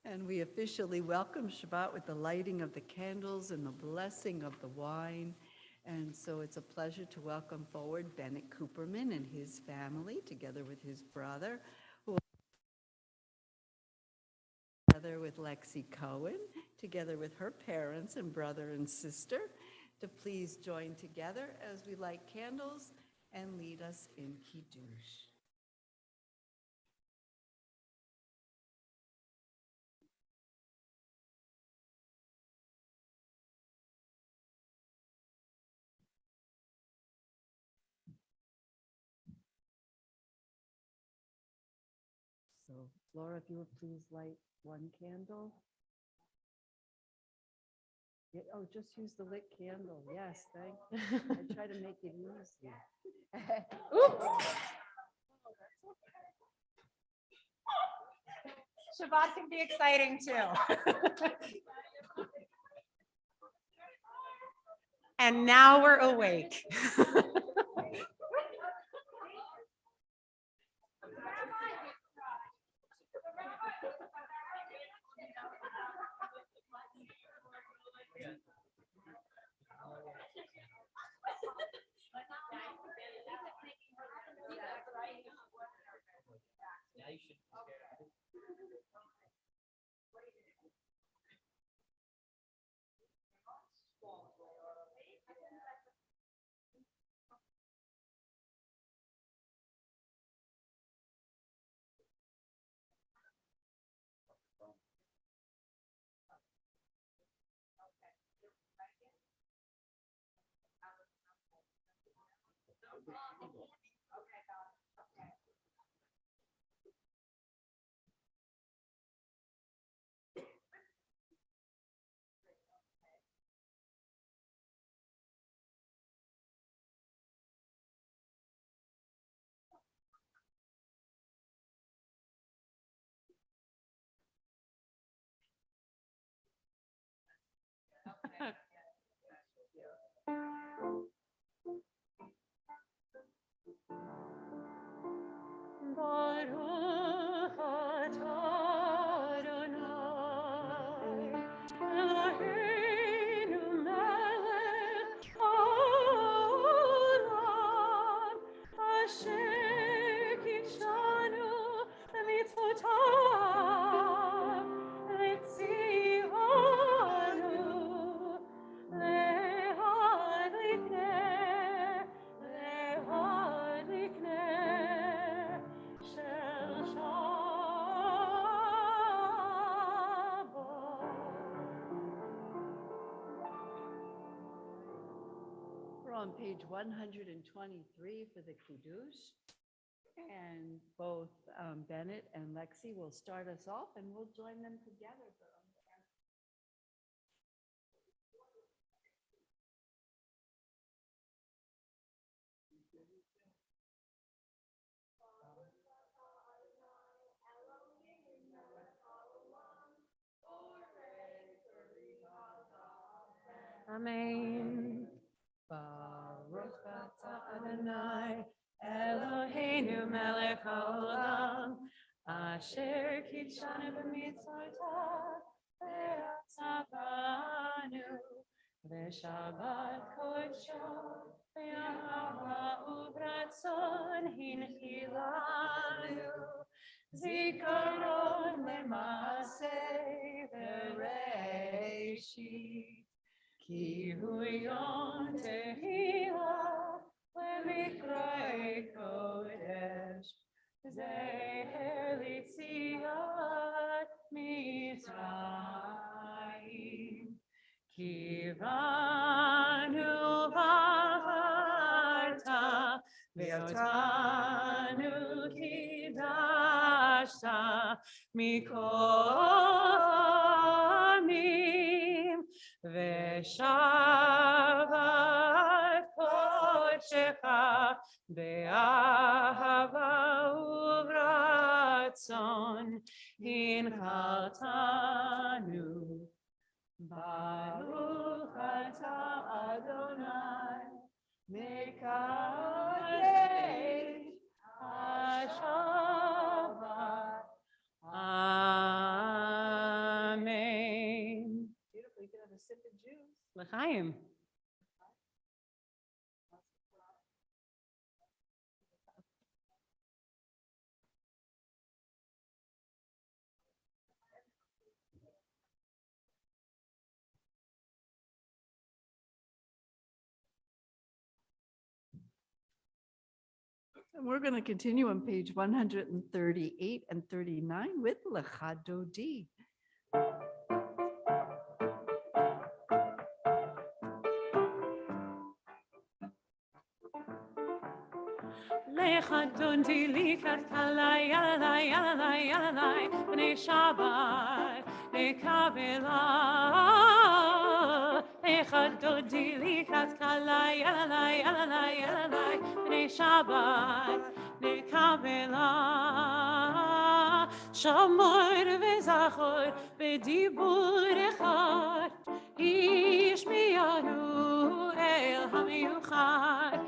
And we officially welcome Shabbat with the lighting of the candles and the blessing of the wine. And so it's a pleasure to welcome forward Bennett Cooperman and his family, together with his brother, together with Lexi Cohen, together with her parents and brother and sister, to please join together as we light candles and lead us in Kiddush. So, Laura, if you would please light one candle. Yeah, oh, just use the lit candle. Yes, thank you. I try to make it easy. Shabbat can be exciting too. And now we're awake. Baruch atah Adonai, Eloheinu melech haolam, asher kidshanu b'mitzvotav, letzivanu lehadlikneh shel Shabbat. We're on page 123 for the Kiddush. And both Bennett and Lexi will start us off, and we'll join them together for Amen. Baruch atah Adonai, Eloheinu melech haolam, asher kidshanu b'mitzvotav, ve'atzavanu, ve'shabbat kodsho, ve'ahava u'ratzon hinchilanu, zikaron le'maaseh ve'reishit. Ki hu yom tehillah le'mikroi kodesh, zeher litziat Mitzrayim. Kivanu v'aharta ve'otanu kidashta mikol amim. Veshavat kodshecha be'ahava uvratzon hinchaltanu. Baruch atah Adonai mekadesh hashavat. Chaim. And we're going to continue on page 138 and 39 with Lecha Dodi. Lecha Dodi likat kalai yalalai yalalai yalalai b'nei Shabbat lekavela. Lecha Dodi likat kalai yalalai yalalai yalalai b'nei Shabbat lekavela. Shamor v'zachor b'dibur echad ishmiyanu el hamiyuchad.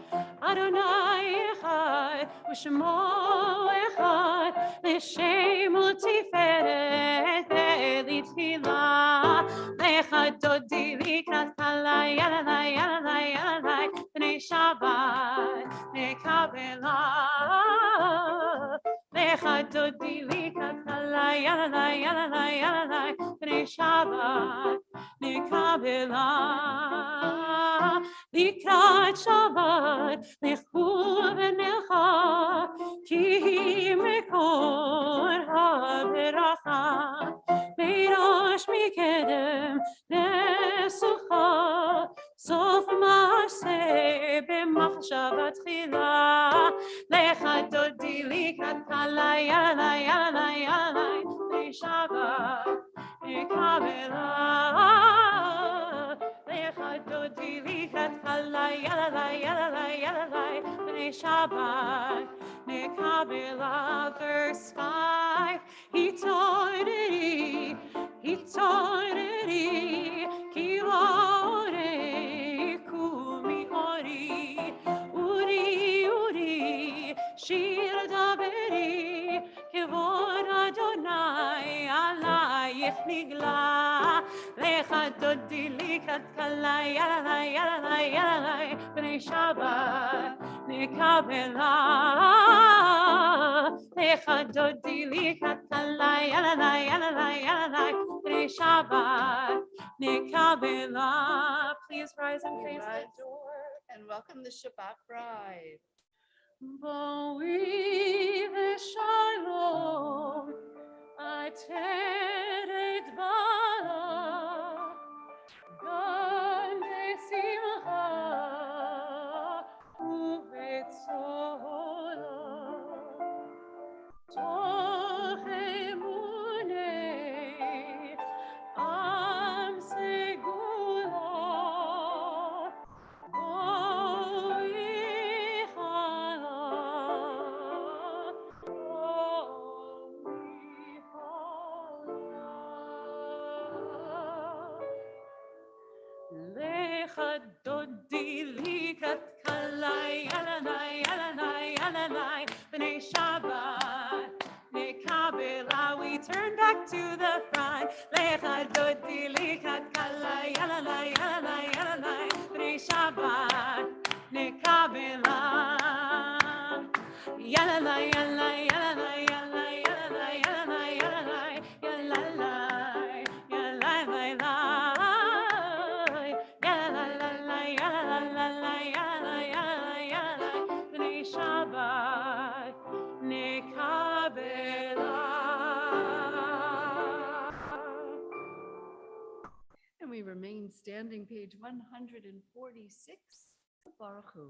Adonai echad, u'shemo echad, l'shem u'tiferet ve'litchila. Lecha dodi likrat kalai, yalalai, yalalai, yalalai, b'nei Shabbat nekabela. Lecha dodi likrat kalai, yalalai, yalalai, yalalai, b'nei Shabbat nekabela. Likrat Shabbat לכו ונלכה, כי מקור הברכה, מיראש מקדם נסוכה, סוף מעשה במחשבה תחילה. לך דודי לקראת קלה, יאללה, יאללה, יאללה, בני שבת נקבלה. לך דודי לקראת קלה, יאללה, יאללה, יאללה, b'nei Shabbat nekabela. Verse 5, hitoreri, ki laorei kumi ori, uri, shir daberi, kevod Adonai alayich nigla. Lecha dodi likat kalai, yalalai, yalalai, yalalai, b'nei Shabbat nekabela. Lecha dodi likat kalai, yalalai, yalalai, yalalai, b'nei Shabbat nekabela. Please rise and face the door. And welcome the Shabbat bride. Boi v'shalom, ateret bala, gan besimcha u'betzola, toch emunei am segula. Lecha dodi likat kalai, yalanai, yalanai, yalanai, b'nei Shabbat nekabela. We turn back to the front. Lecha dodi likat kalai, yalanai, yalanai, yalanai, b'nei Shabbat nekabela. Yalalai, yalalai, yalalai, yalalai, yalalai, yalalai, yalalai, yalalai, yalalai, yalalai, yalalai, yalalai, yalalai, b'nei Shabbat nekabela. And we remain standing, page 146, Baruch Hu.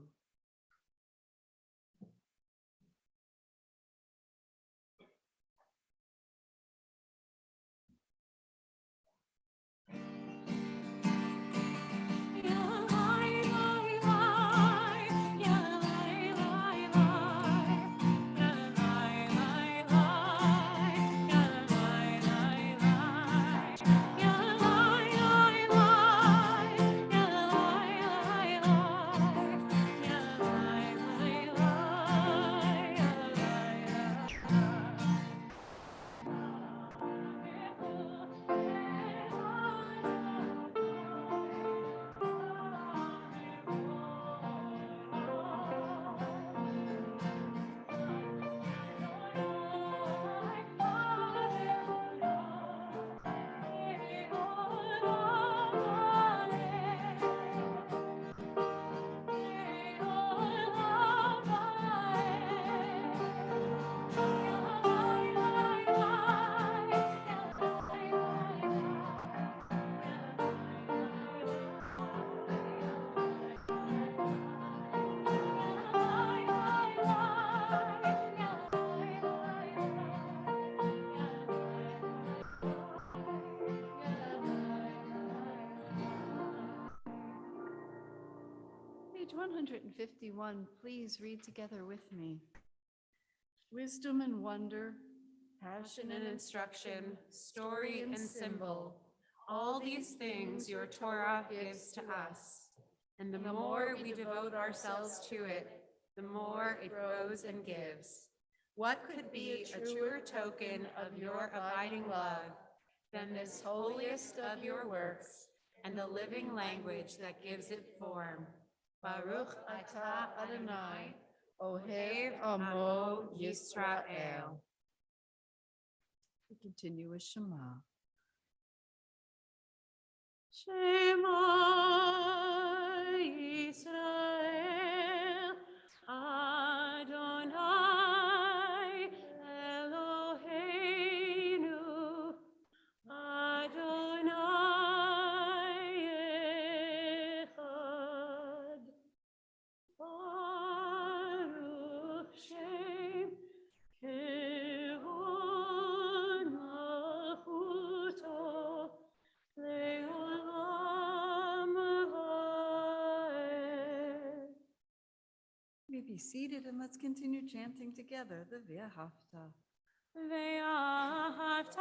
151, please read together with me. Wisdom and wonder, Passion and instruction, story and symbol, all these things your Torah gives to us. And the more we devote ourselves to it, the more it grows and gives. What could be a truer token of your abiding love than this holiest of your works and the living language that gives it form? Baruch atah Adonai, Ohev Amo Yisrael. we continue with Shema. Shema Yisrael, Adonai Eloheinu, Adonai Echad. Baruch Shem Kevon Malchuto Le'olam Va'ed. You may be seated and let's continue chanting together the Ve'ahavta. ואהבת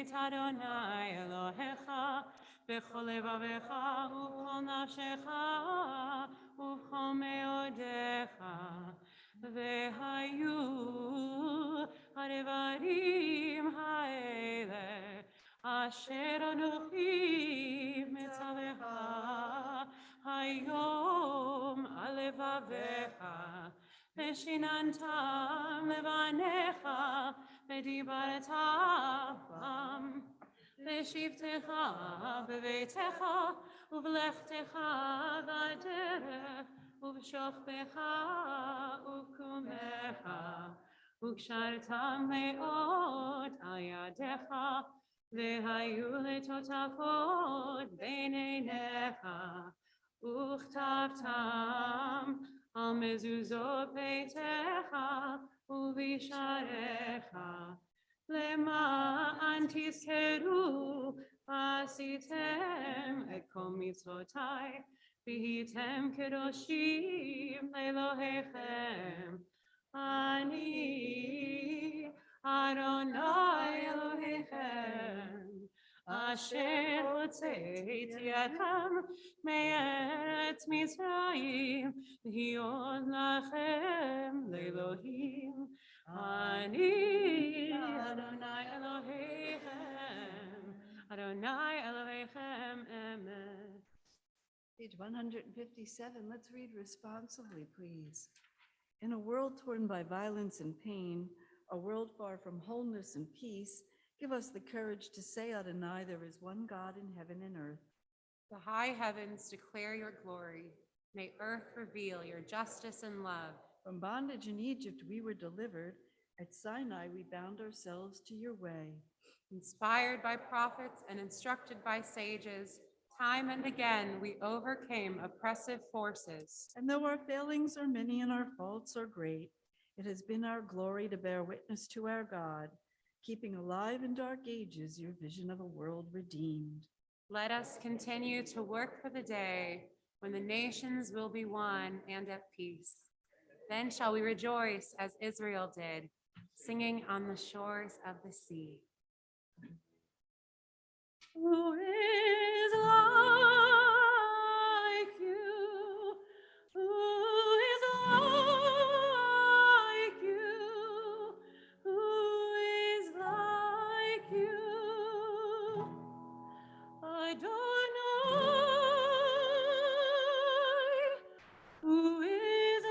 את אדוני אלוהיך בכל לבביך ובכל נפשך ובכל מאודיך. והיו הדברים האלה אשר אנוכי מצווך היום על לבביך. ושיננתם לבניך ודיברת בם בשבתך בביתך ובלכתך בדרך ובשוכבך ובקומך וקשרתם מאוד על ידיך והיו לטוטפות בין עיניך וכתבתם על מזוזות ביתך ובשעריך, למען תזכרו ועשיתם את כל מצוותיי, והייתם קדושים לאלוהיכם. אני אדוני אלוהיכם, אשר הוצאתי אתכם מארץ מצרים, להיות לכם לאלוהים. אני אדוני אלוהיכם, אדוני אלוהיכם אמת. Page 157, let's read responsibly, please. In a world torn by violence and pain, a world far from wholeness and peace, give us the courage to say, Adonai, there is one God in heaven and earth. The high heavens declare your glory. May earth reveal your justice and love. From bondage in Egypt we were delivered. At Sinai we bound ourselves to your way. Inspired by prophets and instructed by sages, time and again we overcame oppressive forces. And though our failings are many and our faults are great, it has been our glory to bear witness to our God, keeping alive in dark ages your vision of a world redeemed. Let us continue to work for the day when the nations will be one and at peace. Then shall we rejoice as Israel did, singing on the shores of the sea. Who is like you? Who is like you? Who is like you? Adonai, who is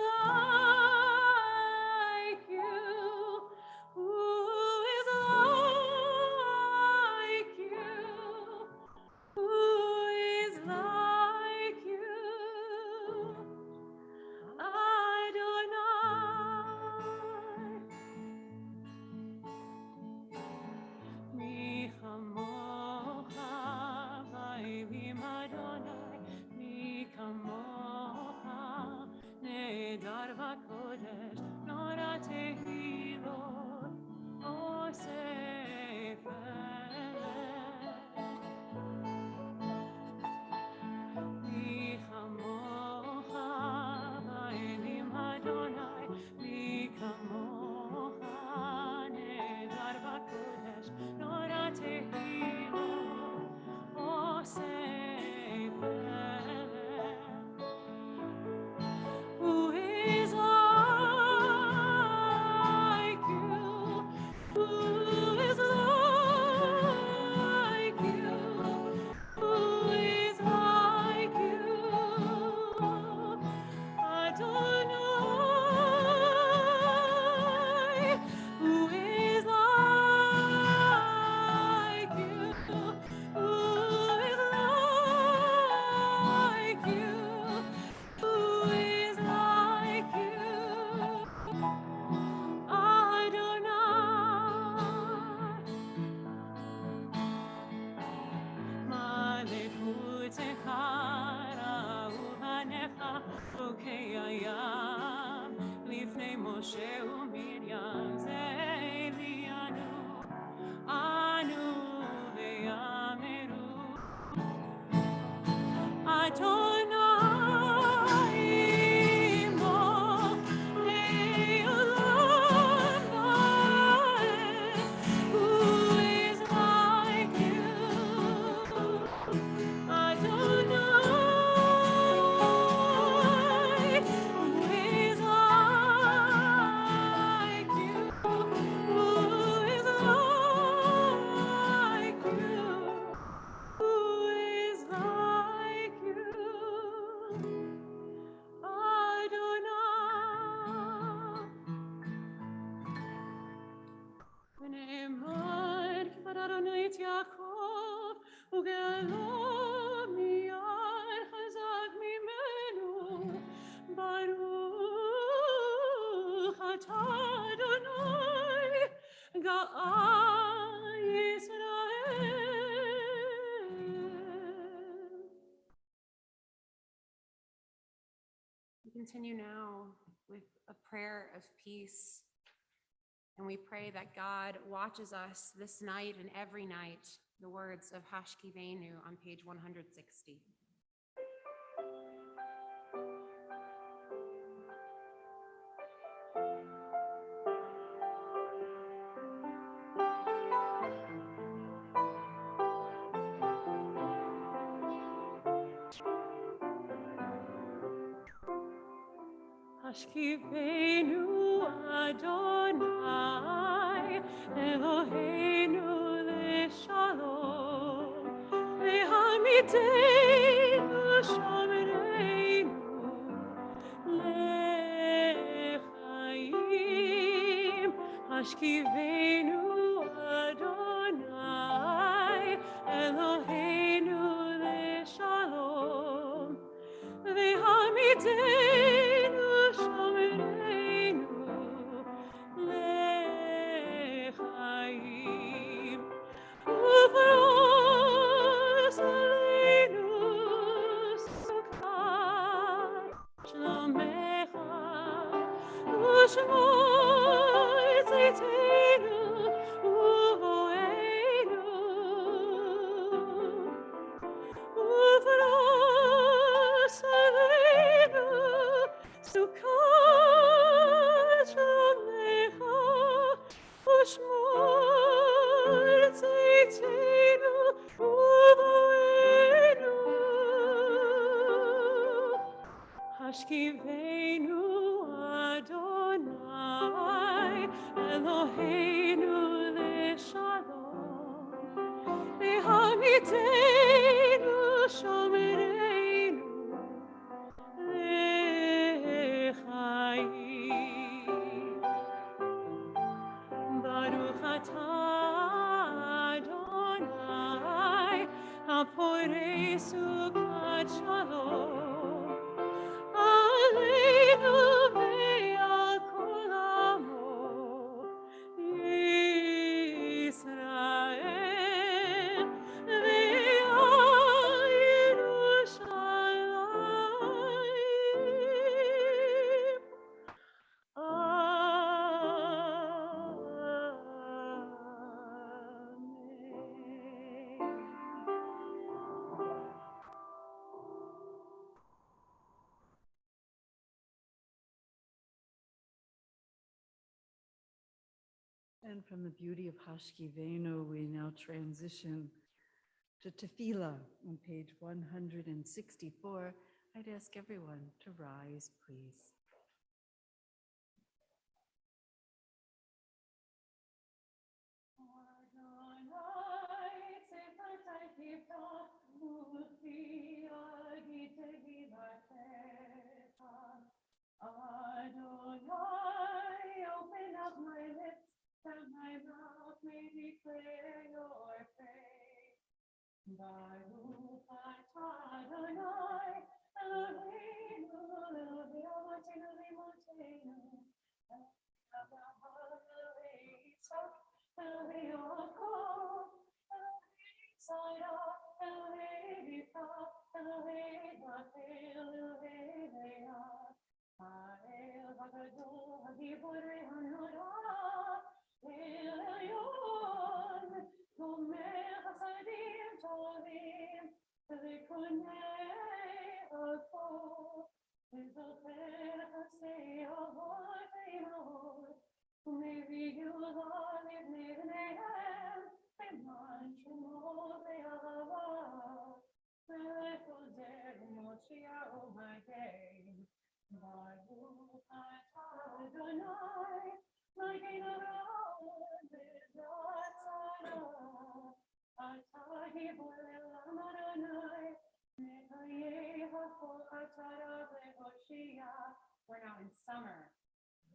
like you? Who is like you? Who Who is like you? Who is like you? Adonai. Who is like you? Who is like you? Who is like you? Adonai. לפני משה ומרים זה הביאנו אנו ויאמרו Adonai Imo Le'olam Vaed. Who is like you? Adonai. Who is like you? Who is like you? Who is like you? Adonai. ונאמר כי פרענו את יעקב וגאלו מיד חזק ממנו ברוך אתה אדוני גאל ישראל. We continue now with a prayer of peace. And we pray that God watches us this night and every night, the words of Hashkivenu on page 160. Hashkivenu Adonai Eloheinu leShalom Lehamidenu Shomereinu leChaim. Hashkivenu Adonai Eloheinu leShalom Lehamidenu Shomereinu leChaim. Uvros aleinu sukkah shlomecha u'shmor tziteinu uvoeinu. Uvros aleinu sukkah shlomecha u'shmor tziteinu uvoeinu. Hashkivenu Adonai Eloheinu leShalom Lehamidenu Shomereinu leChaim. Baruch atah Adonai haporei sukat shalom aleinu ve'al kol amo Yisrael ve'al Yerushalayim. And from the beauty of Hashkivenu, we now transition to Tefillah on page 164. I'd ask everyone to rise, please. Adonai, open up my lips, that my mouth may declare your praise. Baruch atah Adonai, Eloheinu, Elohei Avotenu v'Imotenu, Elohei Avraham, Elohei Yitzchak, Elohei Yaakov, Elohei Yitzhak, Elohei Rivka, Elohei Rachel, Elohei Leah. Ha'el ha'gadol ha'gibor ha'noda, El Elyon, Gomer chasadim tovim, v'konei hakol, v'zocher chasei avot ve'imot, u'mevii geulah livnei bneihem, למען שמו ואהבה, ולחוזר מושיעו מגן. Baruch atah Adonai, Magen Avraham v'Zatzara, atah gibor elam Adonai, mechayeh hakol atara v'hoshia. We're now in summer.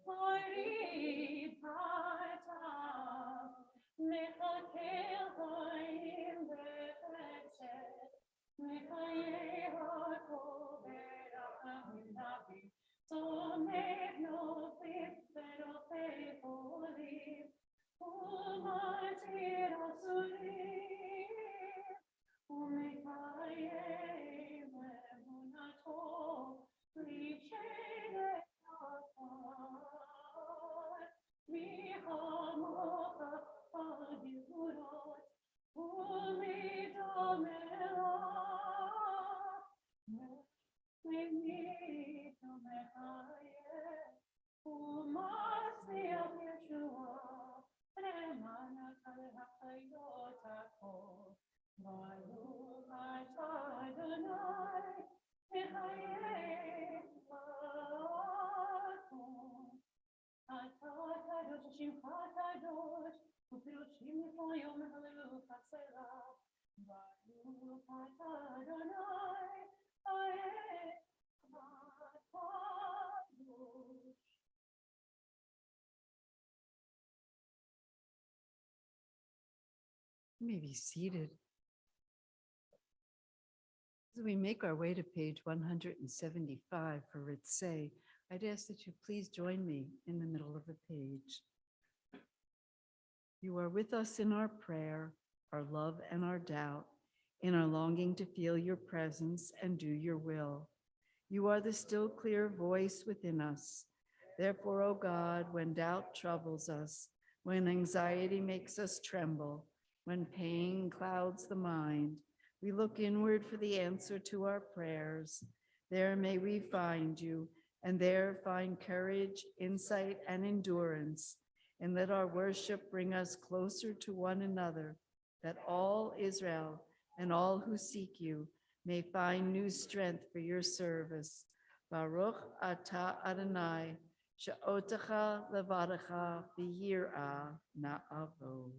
Hori patah, mechakel chayim v'chesed, mechayeh hakol v'rachamim navi. Somech nofim v'nofei cholim, u'matir asurim, u'mekayem emunato, l'shenei hakar, mihamocha ha'gevurot, u'midomelah. Benito Mechaye, Umasmiach Yeshua, Remanat al-Hachayot HaKol, Baruch atah Adonai, Mechaye HaKol. Atah kadosh shimcha kadosh, u'pirushim l'kol yom hallelu chasera. Baruch atah Adonai, You may be seated. As we make our way to page 175 for Ritzay, I'd ask that you please join me in the middle of the page. You are with us in our prayer, our love and our doubt, in our longing to feel your presence and do your will. You are the still clear voice within us. Therefore, O God, when doubt troubles us, when anxiety makes us tremble, when pain clouds the mind, we look inward for the answer to our prayers. There may we find you, and there find courage, insight, and endurance. And let our worship bring us closer to one another, that all Israel and all who seek you may find new strength for your service. Baruch atah Adonai, she'otecha levadecha v'yirah na'avod.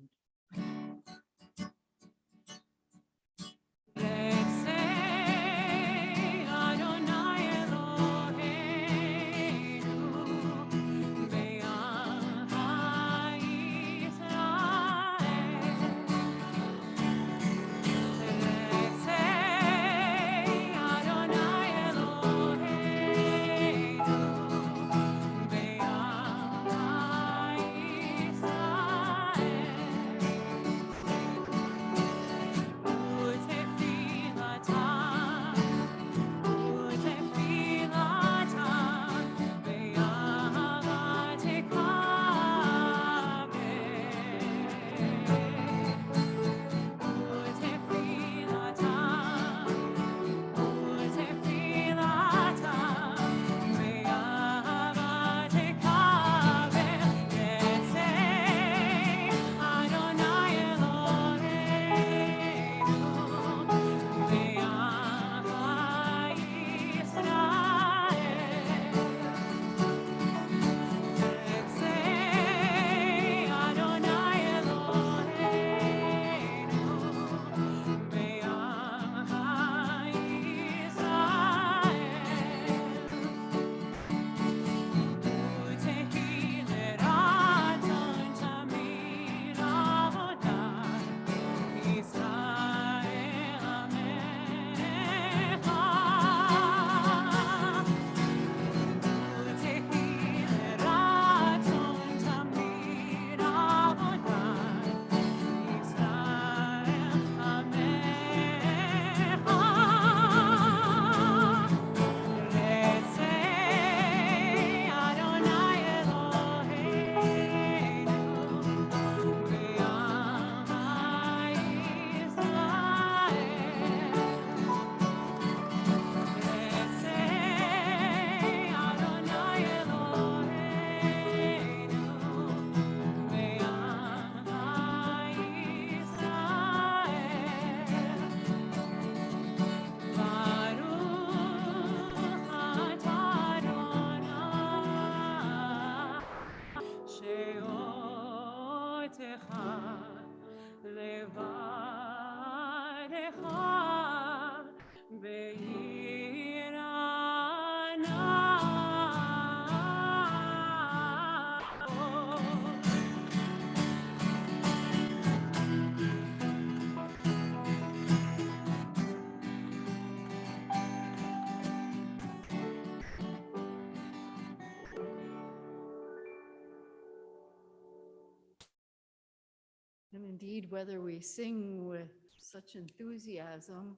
And indeed, whether we sing with such enthusiasm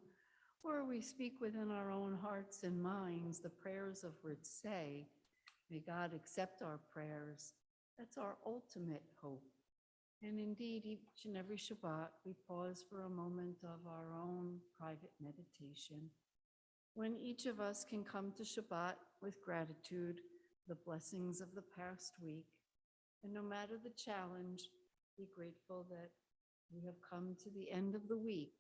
or we speak within our own hearts and minds the prayers of which say, may God accept our prayers. That's our ultimate hope. And indeed, each and every Shabbat, we pause for a moment of our own private meditation, when each of us can come to Shabbat with gratitude, the blessings of the past week, and no matter the challenge, be grateful that we have come to the end of the week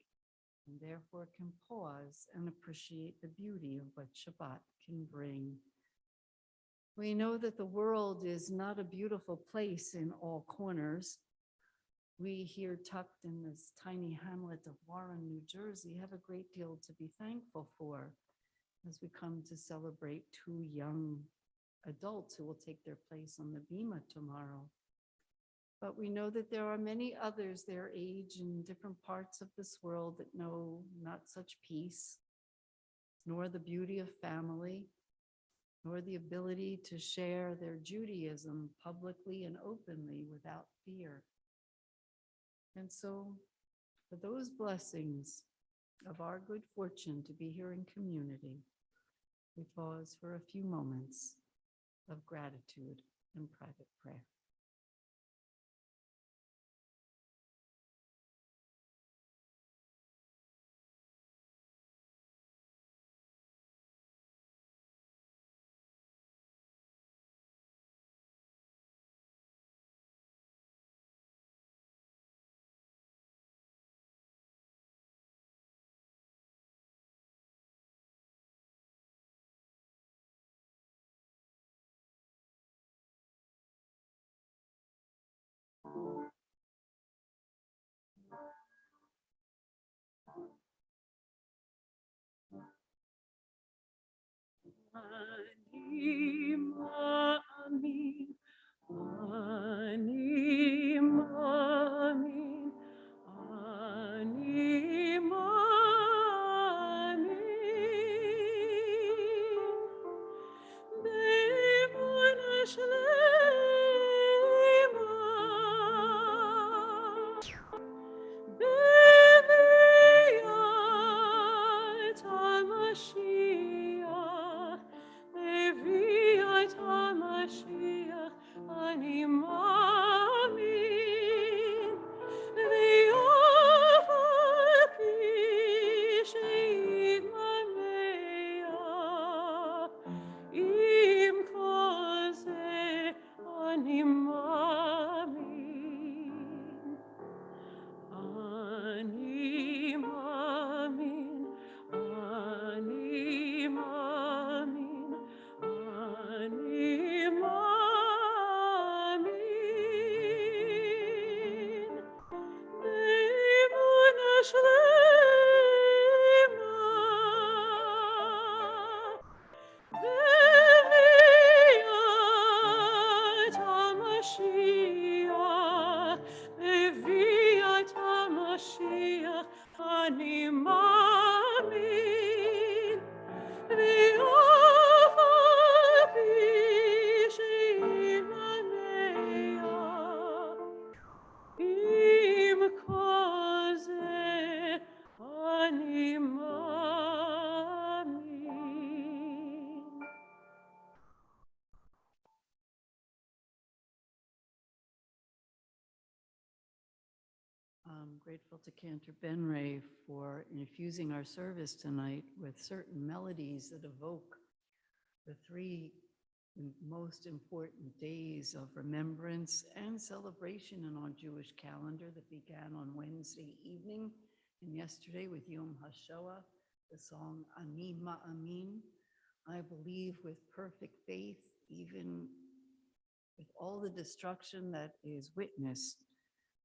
and therefore can pause and appreciate the beauty of what Shabbat can bring. We know that the world is not a beautiful place in all corners. We here tucked in this tiny hamlet of Warren, New Jersey, have a great deal to be thankful for as we come to celebrate two young adults who will take their place on the Bima tomorrow. But we know that there are many others their age in different parts of this world that know not such peace, nor the beauty of family, nor the ability to share their Judaism publicly and openly without fear. And so, for those blessings of our good fortune to be here in community, we pause for a few moments of gratitude and private prayer. I'm grateful to Cantor Benray for infusing our service tonight with certain melodies that evoke the three most important days of remembrance and celebration in our Jewish calendar that began on Wednesday evening and yesterday with Yom HaShoah, the song Ani Ma'amin. I believe with perfect faith, even with all the destruction that is witnessed,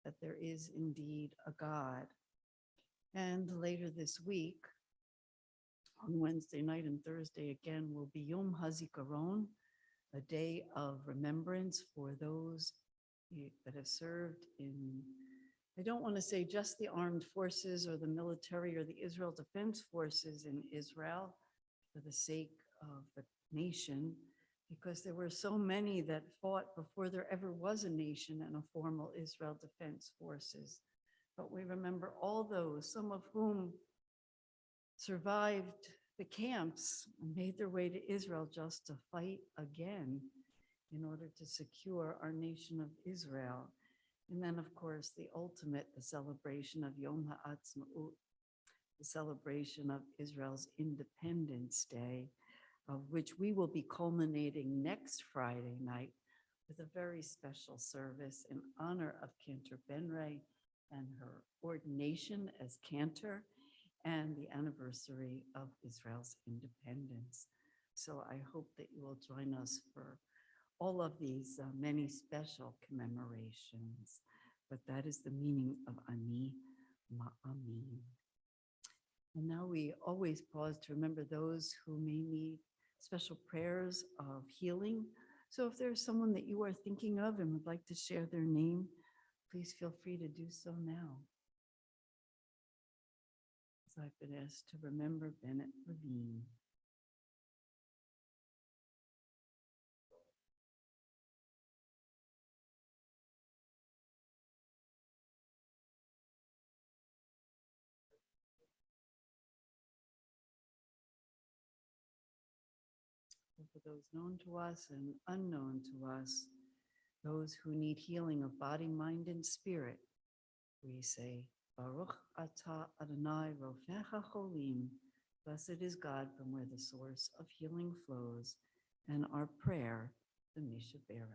that there is indeed a God. And later this week, on Wednesday night and Thursday again, will be Yom HaZikaron, a day of remembrance for those that have served in, I don't want to say just the armed forces or the military or the Israel Defense Forces in Israel for the sake of the nation, because there were so many that fought before there ever was a nation and a formal Israel Defense Forces. But we remember all those, some of whom survived the camps and made their way to Israel just to fight again in order to secure our nation of Israel. And then, of course, the ultimate, the celebration of Yom HaAtzmaut, the celebration of Israel's Independence Day, of which we will be culminating next Friday night with a very special service in honor of Cantor Benray and her ordination as cantor, and the anniversary of Israel's independence. So I hope that you will join us for all of these many special commemorations. But that is the meaning of Ani Ma'amin. And now we always pause to remember those who may need special prayers of healing. So if there's someone that you are thinking of and would like to share their name, please feel free to do so now. As I've been asked to remember Bennett Levine. And for those known to us and unknown to us, those who need healing of body, mind, and spirit, we say, Baruch atah Adonai Rofeh HaCholim. Blessed is God from where the source of healing flows, and our prayer, the Mishaberach.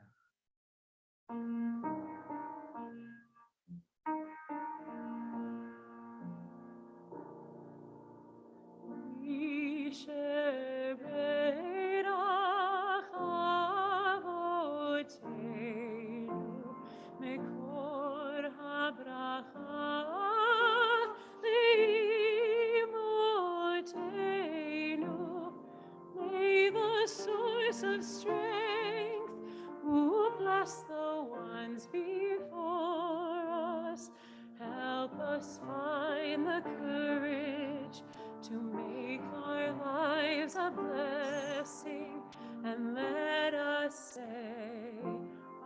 Of strength, who bless the ones before us, help us find the courage to make our lives a blessing, and let us say,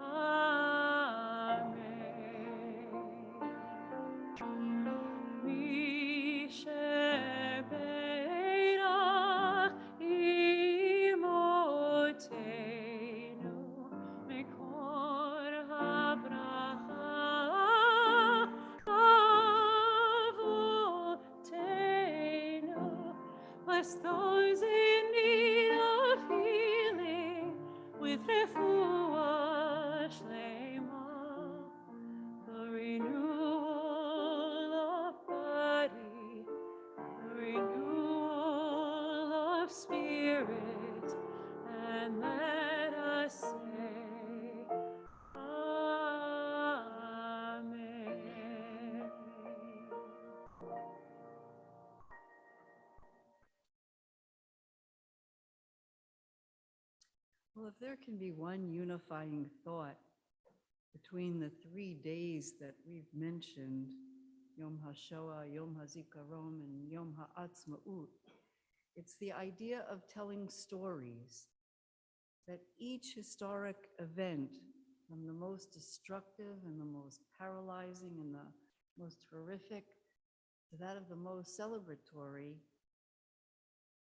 Amen. Bless those in need of healing with refuah shlema, the renewal of body, the renewal of spirit, and let us say, Amen. Well, if there can be one unifying thought between the 3 days that we've mentioned, Yom HaShoah, Yom HaZikaron, and Yom HaAtzmaut, it's the idea of telling stories, that each historic event, from the most destructive and the most paralyzing and the most horrific to that of the most celebratory,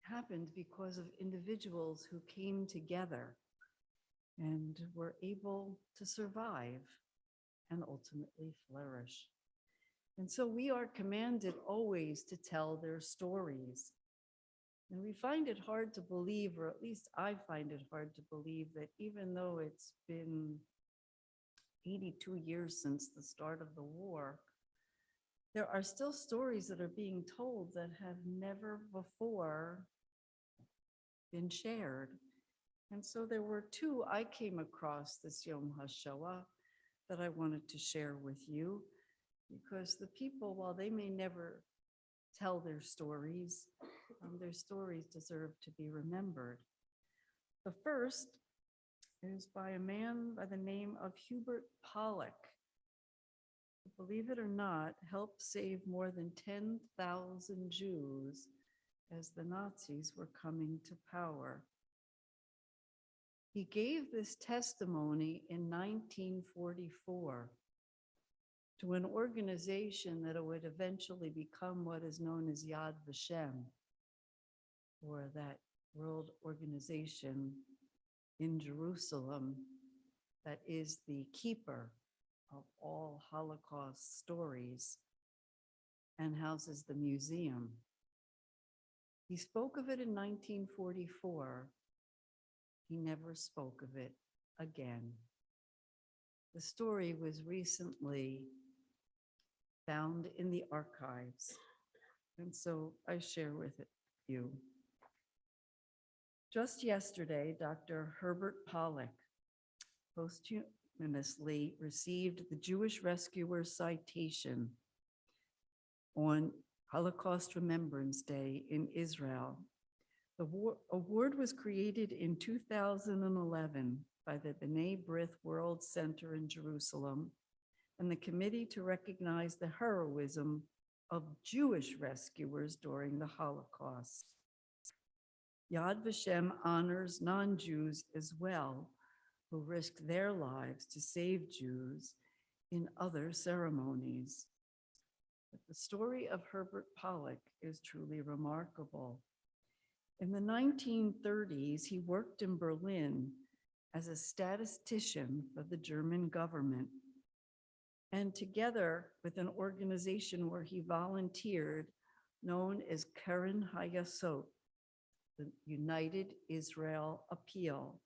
happened because of individuals who came together and were able to survive and ultimately flourish. And so we are commanded always to tell their stories. And we find it hard to believe, or at least I find it hard to believe, that even though it's been 82 years since the start of the war, there are still stories that are being told that have never before been shared. And so there were two I came across this Yom HaShoah. that I wanted to share with you, because the people, while they may never tell their stories deserve to be remembered. The first is by a man by the name of Hubert Pollock, who, believe it or not, helped save more than 10,000 Jews as the Nazis were coming to power. He gave this testimony in 1944 to an organization that would eventually become what is known as Yad Vashem, or that world organization in Jerusalem that is the keeper of all Holocaust stories and houses the museum. He spoke of it in 1944. He never spoke of it again. The story was recently found in the archives, and so I share with you. Just yesterday, Dr. Herbert Pollock posthumously received the Jewish Rescuers Citation on Holocaust Remembrance Day in Israel. The award was created in 2011 by the B'nai B'rith World Center in Jerusalem and the Committee to Recognize the Heroism of Jewish Rescuers during the Holocaust. Yad Vashem honors non-Jews as well, who risked their lives to save Jews in other ceremonies. But the story of Herbert Pollock is truly remarkable. In the 1930s, he worked in Berlin as a statistician for the German government. And together with an organization where he volunteered, known as Keren Hayasot, the United Israel Appeal.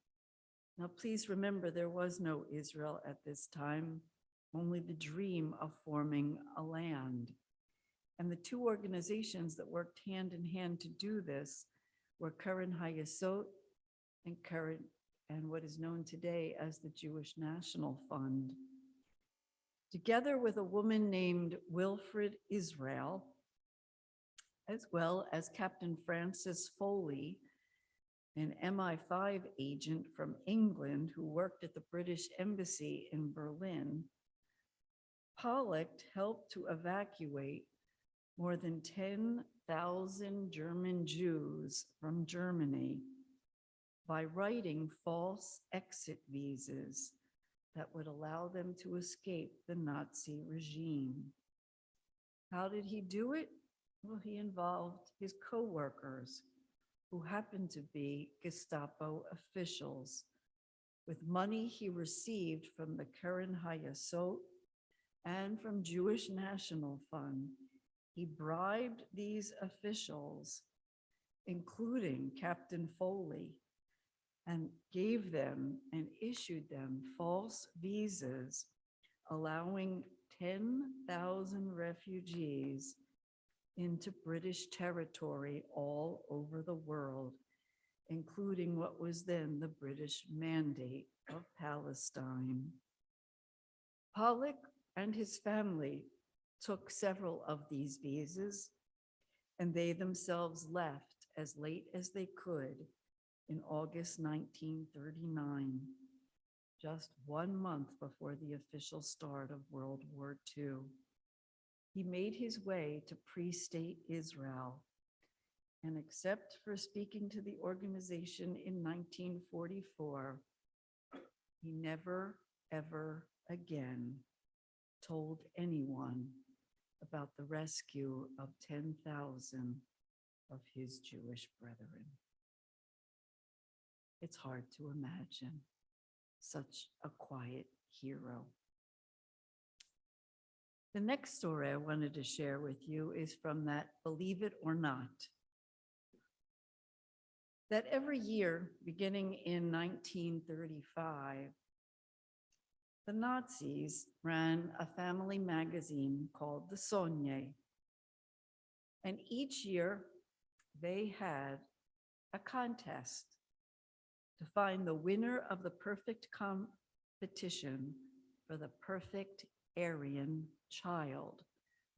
Now, please remember, there was no Israel at this time, only the dream of forming a land. And the two organizations that worked hand in hand to do this were Keren Hayasot and what is known today as the Jewish National Fund. Together with a woman named Wilfred Israel, as well as Captain Francis Foley, an MI5 agent from England who worked at the British Embassy in Berlin, Pollock helped to evacuate more than 10,000 German Jews from Germany by writing false exit visas that would allow them to escape the Nazi regime. How did he do it? Well, he involved his co-workers, who happened to be Gestapo officials, with money he received from the Keren Hayasot and from Jewish National Fund. He bribed these officials, including Captain Foley, and gave them and issued them false visas, allowing 10,000 refugees into British territory all over the world, including what was then the British Mandate of Palestine. Pollock and his family took several of these visas, and they themselves left as late as they could in August 1939, just 1 month before the official start of World War II. He made his way to pre-state Israel, and except for speaking to the organization in 1944, he never, ever again told anyone about the rescue of 10,000 of his Jewish brethren. It's hard to imagine such a quiet hero. The next story I wanted to share with you is from that Believe It or Not, that every year, beginning in 1935, the Nazis ran a family magazine called the Sonye. And each year they had a contest to find the winner of the perfect competition for the perfect Aryan child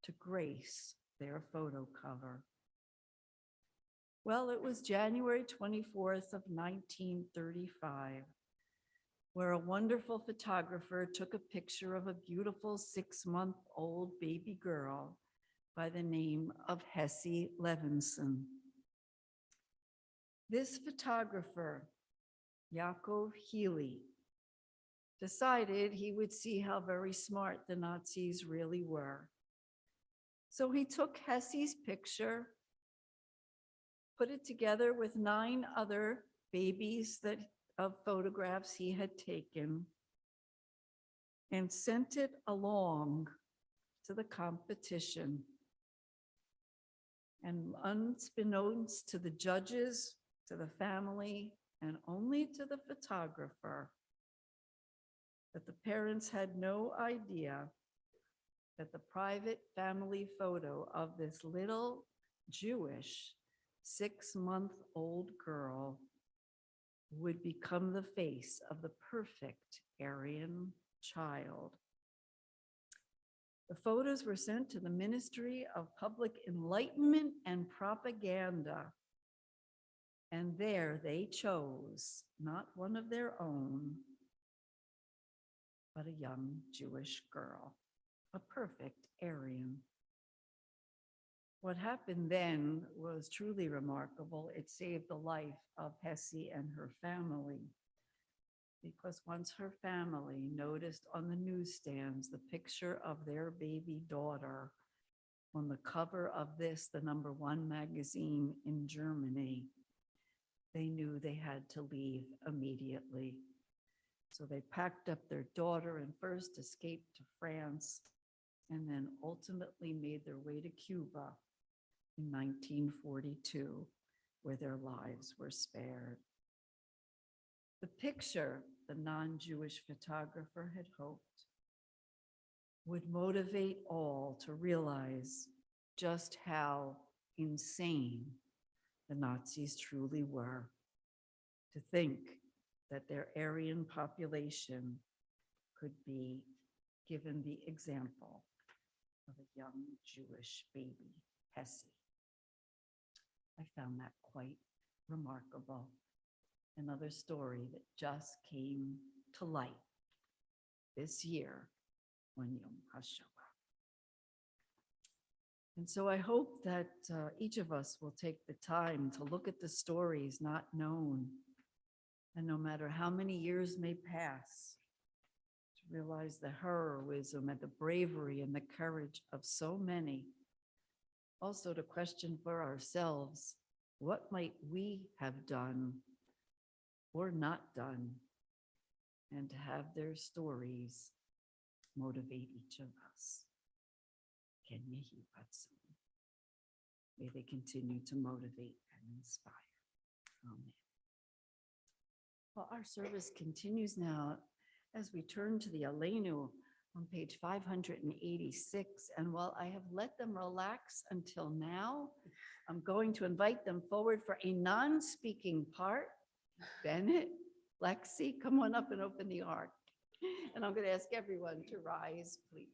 to grace their photo cover. Well, it was January 24th of 1935, where a wonderful photographer took a picture of a beautiful 6-month-old baby girl by the name of Hesse Levinson. This photographer, Yaakov Healy, decided he would see how very smart the Nazis really were. So he took Hesse's picture, put it together with 9 other babies of photographs he had taken, and sent it along to the competition. And unbeknownst to the judges, to the family, and only to the photographer, that the parents had no idea that the private family photo of this little Jewish 6-month-old girl would become the face of the perfect Aryan child. The photos were sent to the Ministry of Public Enlightenment and Propaganda, and there they chose not one of their own, but a young Jewish girl, a perfect Aryan. What happened then was truly remarkable. It saved the life of Hesse and her family, because once her family noticed on the newsstands the picture of their baby daughter on the cover of this, the #1 magazine in Germany, they knew they had to leave immediately. So they packed up their daughter and first escaped to France, and then ultimately made their way to Cuba in 1942, where their lives were spared. The picture, the non-Jewish photographer had hoped, would motivate all to realize just how insane the Nazis truly were, to think that their Aryan population could be given the example of a young Jewish baby, Hesse. I found that quite remarkable. Another story that just came to light this year on Yom HaShoah. And so I hope that each of us will take the time to look at the stories not known, and no matter how many years may pass, to realize the heroism and the bravery and the courage of so many. Also to question for ourselves, what might we have done or not done, and to have their stories motivate each of us. Ken Yehi Ratzon. May they continue to motivate and inspire. Amen. Well, our service continues now as we turn to the Aleinu on page 586. And while I have let them relax until now, I'm going to invite them forward for a non-speaking part. Bennett, Lexi, come on up and open the ark. And I'm going to ask everyone to rise, please.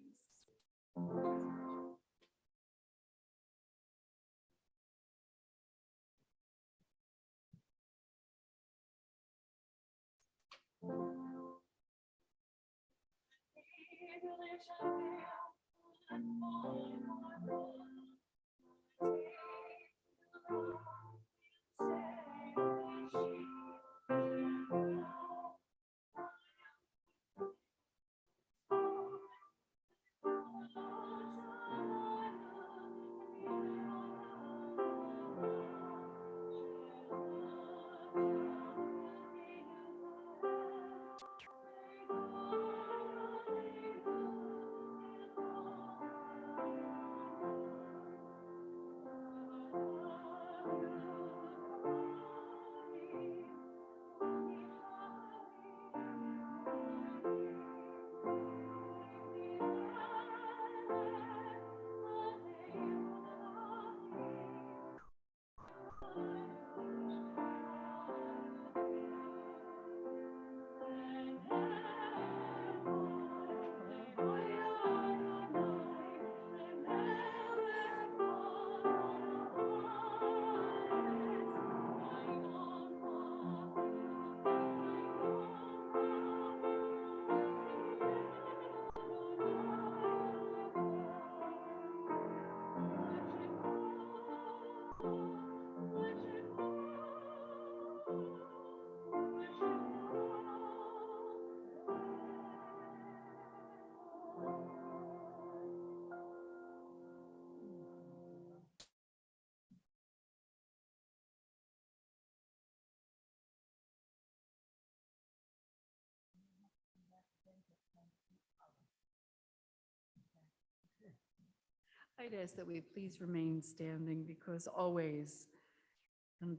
I'd ask that we please remain standing because always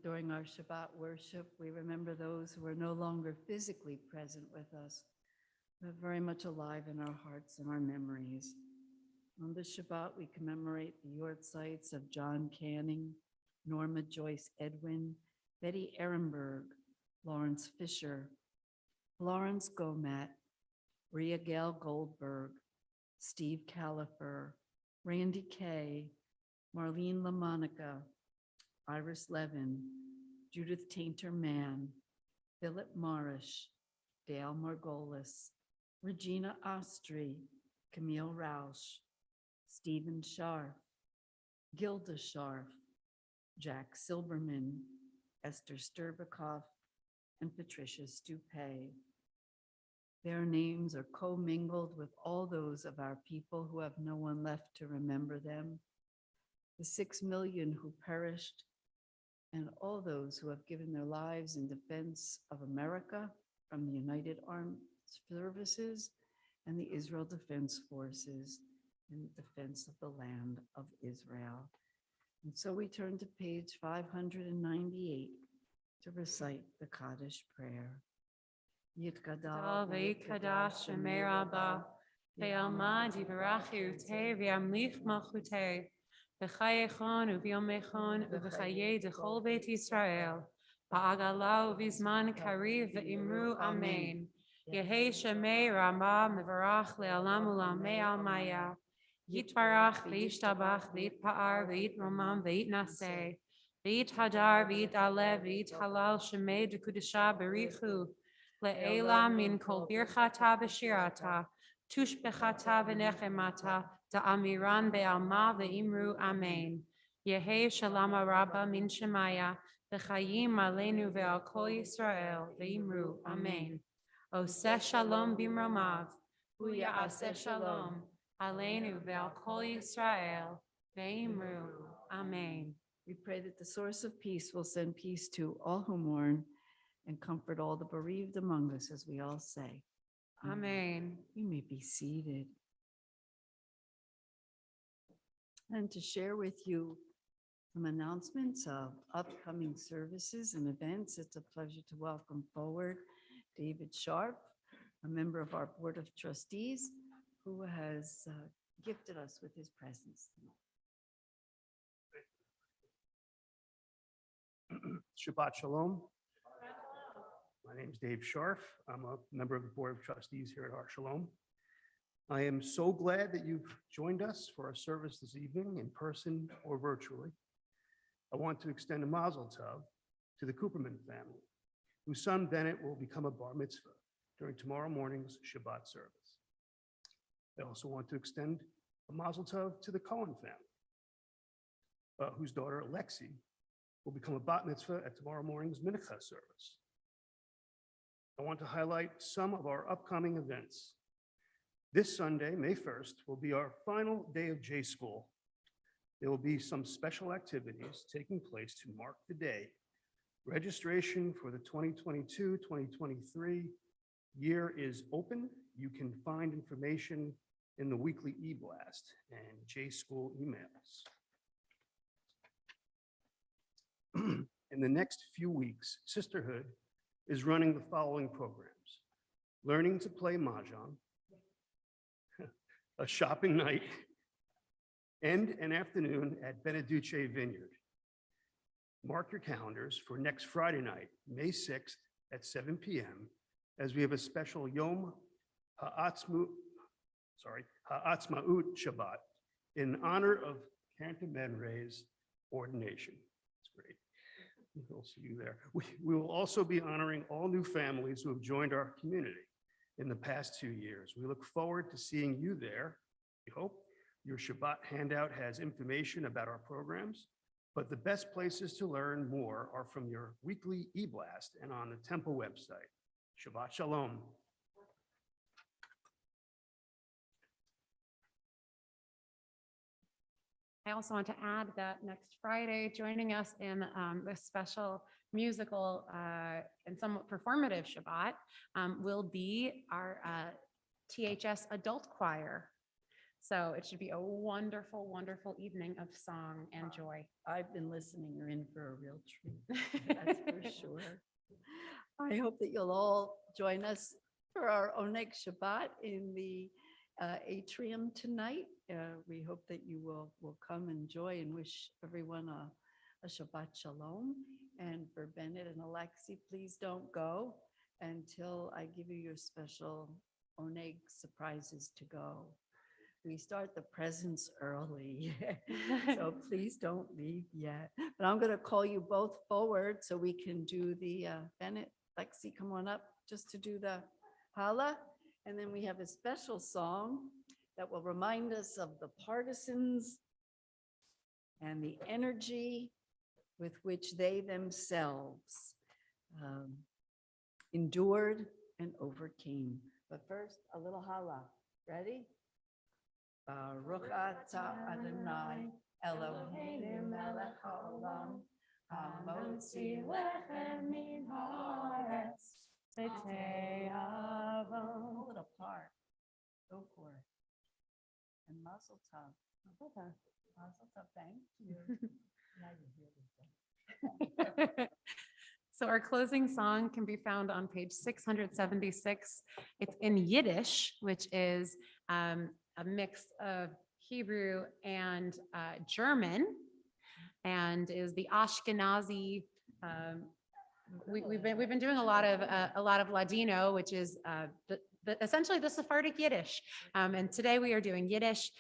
during our Shabbat worship, we remember those who are no longer physically present with us, but very much alive in our hearts and our memories. On this Shabbat, we commemorate the yortzites of John Canning, Norma Joyce Edwin, Betty Ehrenberg, Lawrence Fisher, Florence Gomat, Ria Gail Goldberg, Steve Califer, Randy Kay, Marlene LaMonica, Iris Levin, Judith Tainter-Mann, Philip Marish, Dale Margolis, Regina Ostry, Camille Roush, Stephen Scharf, Gilda Scharf, Jack Silberman, Esther Sterbikoff, and Patricia Stupé. Their names are commingled with all those of our people who have no one left to remember them, the 6 million who perished, and all those who have given their lives in defense of America from the United Armed Services and the Israel Defense Forces in defense of the land of Israel. And so we turn to page 598 to recite the Kaddish prayer. Yitgadal v'yitkadash shemei rabba, ve'alma divarachu te v'yamlich malchute, v'chayechon u'v'yomechon u'v'chayei d'chol beit Yisrael, ba'agala u'v'zman kariv v'imru amen. Yehei shemei rabba mevarach le'alam u'lamei almaya, yitvarach v'yishtabach v'yitpa'ar v'yitromam v'yitnaseh, v'yithadar v'yitalev v'yithalal shemei d'kudesha berichu, Le'ela min kol birchata v'shirata, tushbechata v'nechemata, da'amiran be'alma v'imru amen. Yehei shalom rabba min shemaya, v'chayim alenu ve'al kol Yisrael, v'imru amen. Oseh shalom bimromav, hu ya'aseh shalom, alenu ve'al kol Yisrael, v'imru amen. We pray that the source of peace will send peace to all who mourn and comfort all the bereaved among us, as we all say. Amen. You may be seated. And to share with you some announcements of upcoming services and events, it's a pleasure to welcome forward David Sharp, a member of our Board of Trustees, who has gifted us with his presence. Shabbat Shalom. My name is Dave Scharf. I'm a member of the Board of Trustees here at Har Shalom. I am so glad that you've joined us for our service this evening in person or virtually. I want to extend a mazel tov to the Cooperman family, whose son Bennett will become a bar mitzvah during tomorrow morning's Shabbat service. I also want to extend a mazel tov to the Cohen family, whose daughter Lexi will become a bat mitzvah at tomorrow morning's mincha service. I want to highlight some of our upcoming events. This Sunday, May 1st, will be our final day of J School. There will be some special activities taking place to mark the day. Registration for the 2022-2023 year is open. You can find information in the weekly e-blast and J School emails. In the next few weeks, Sisterhood is running the following programs: learning to play mahjong, a shopping night, and an afternoon at Beneduce Vineyard. Mark your calendars for next Friday night, May 6th at 7 p.m., as we have a special Yom Ha'atzmaut Shabbat in honor of Cantor Menre's ordination. It's great. We'll see you there. We will also be honoring all new families who have joined our community in the past 2 years. We look forward to seeing you there. We hope your Shabbat handout has information about our programs, but the best places to learn more are from your weekly e-blast and on the temple website. Shabbat Shalom. I also want to add that next Friday, joining us in this special musical and somewhat performative Shabbat will be our THS Adult Choir. So it should be a wonderful, wonderful evening of song and joy. I've been listening. You're in for a real treat. That's for sure. I hope that you'll all join us for our Oneg Shabbat in the atrium tonight. We hope that you will come and enjoy and wish everyone a Shabbat Shalom. And for Bennett and Alexi, please don't go until I give you your special Oneg surprises to go. We start the presents early, so please don't leave yet. But I'm going to call you both forward so we can do the Bennett, Lexi, come on up just to do the Hala. And then we have a special song that will remind us of the partisans and the energy with which they themselves endured and overcame. But first, a little Hala. Ready? Baruch atah Adonai Eloheinu melech haolam hamotzi lechem min haaretz v'te'avo. Pull it apart. Go for it. And mazel tov. Mazel tov. Mazel tov. Thank you. Now you hear this. So our closing song can be found on page 676. It's in Yiddish, which is a mix of Hebrew and German, and is the Ashkenazi. We've been doing a lot of Ladino, which is essentially the Sephardic Yiddish. And today we are doing Yiddish.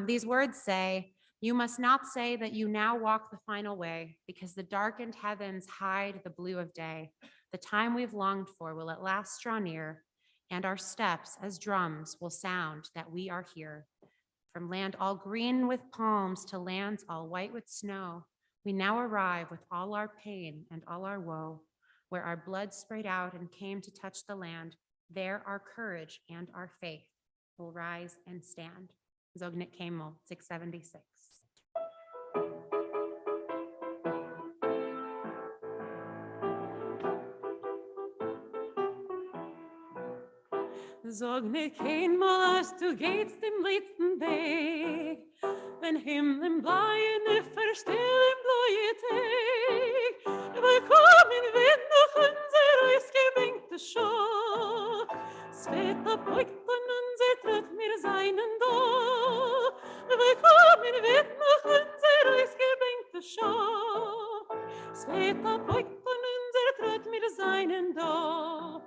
These words say, "You must not say that you now walk the final way, because the darkened heavens hide the blue of day. The time we've longed for will at last draw near, and our steps as drums will sound that we are here. From land all green with palms to lands all white with snow, we now arrive with all our pain and all our woe. Where our blood sprayed out and came to touch the land, there our courage and our faith will rise and stand." Zognet Kemel, 676. Sag nicht einmal, als du gehst dem letzten Weg, wenn Himmeln bleien, verstillen bleue Tag. Willkommen wird noch unser ausgebänkte Schau. Es wird abbeugt an unser Tritt, wir seinen da. Willkommen wird noch unser ausgebänkte Schau. Es wird abbeugt an unser Tritt, wir seinen da.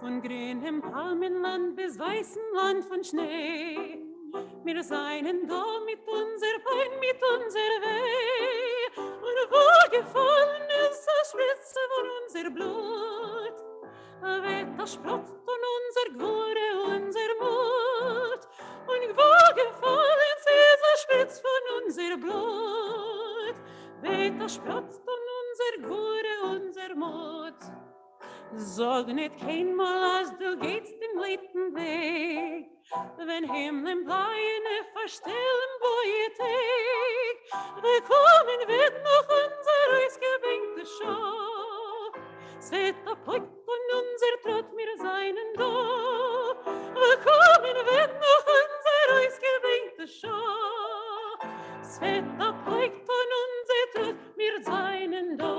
Von grünem Palmenland bis weißem Land von Schnee. Wir seien da mit unser Pein, mit unser Weh. Und wo gefallen ist eine Spritze von unser Blut, wird das Sprott von unser Gore, unser Mut. Und wo gefallen ist eine Spritze von unser Blut, wird das Sprott von unser Gore, unser Mut. Sag nicht keinmal, als du gehst den letzten Weg, wenn Himmeln bleien, verstillen bleue Tag. Willkommen wird noch unser ausgebänkte Schau. Es wird abbeugt von unser Trott, wir seien da. Willkommen wird noch unser ausgebänkte Schau. Es wird abbeugt von unser Trott, wir seien da.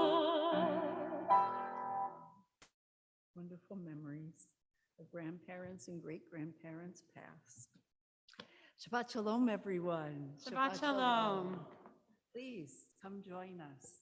Wonderful memories of grandparents and great-grandparents past. Shabbat Shalom, everyone. Shabbat Shalom. Please come join us.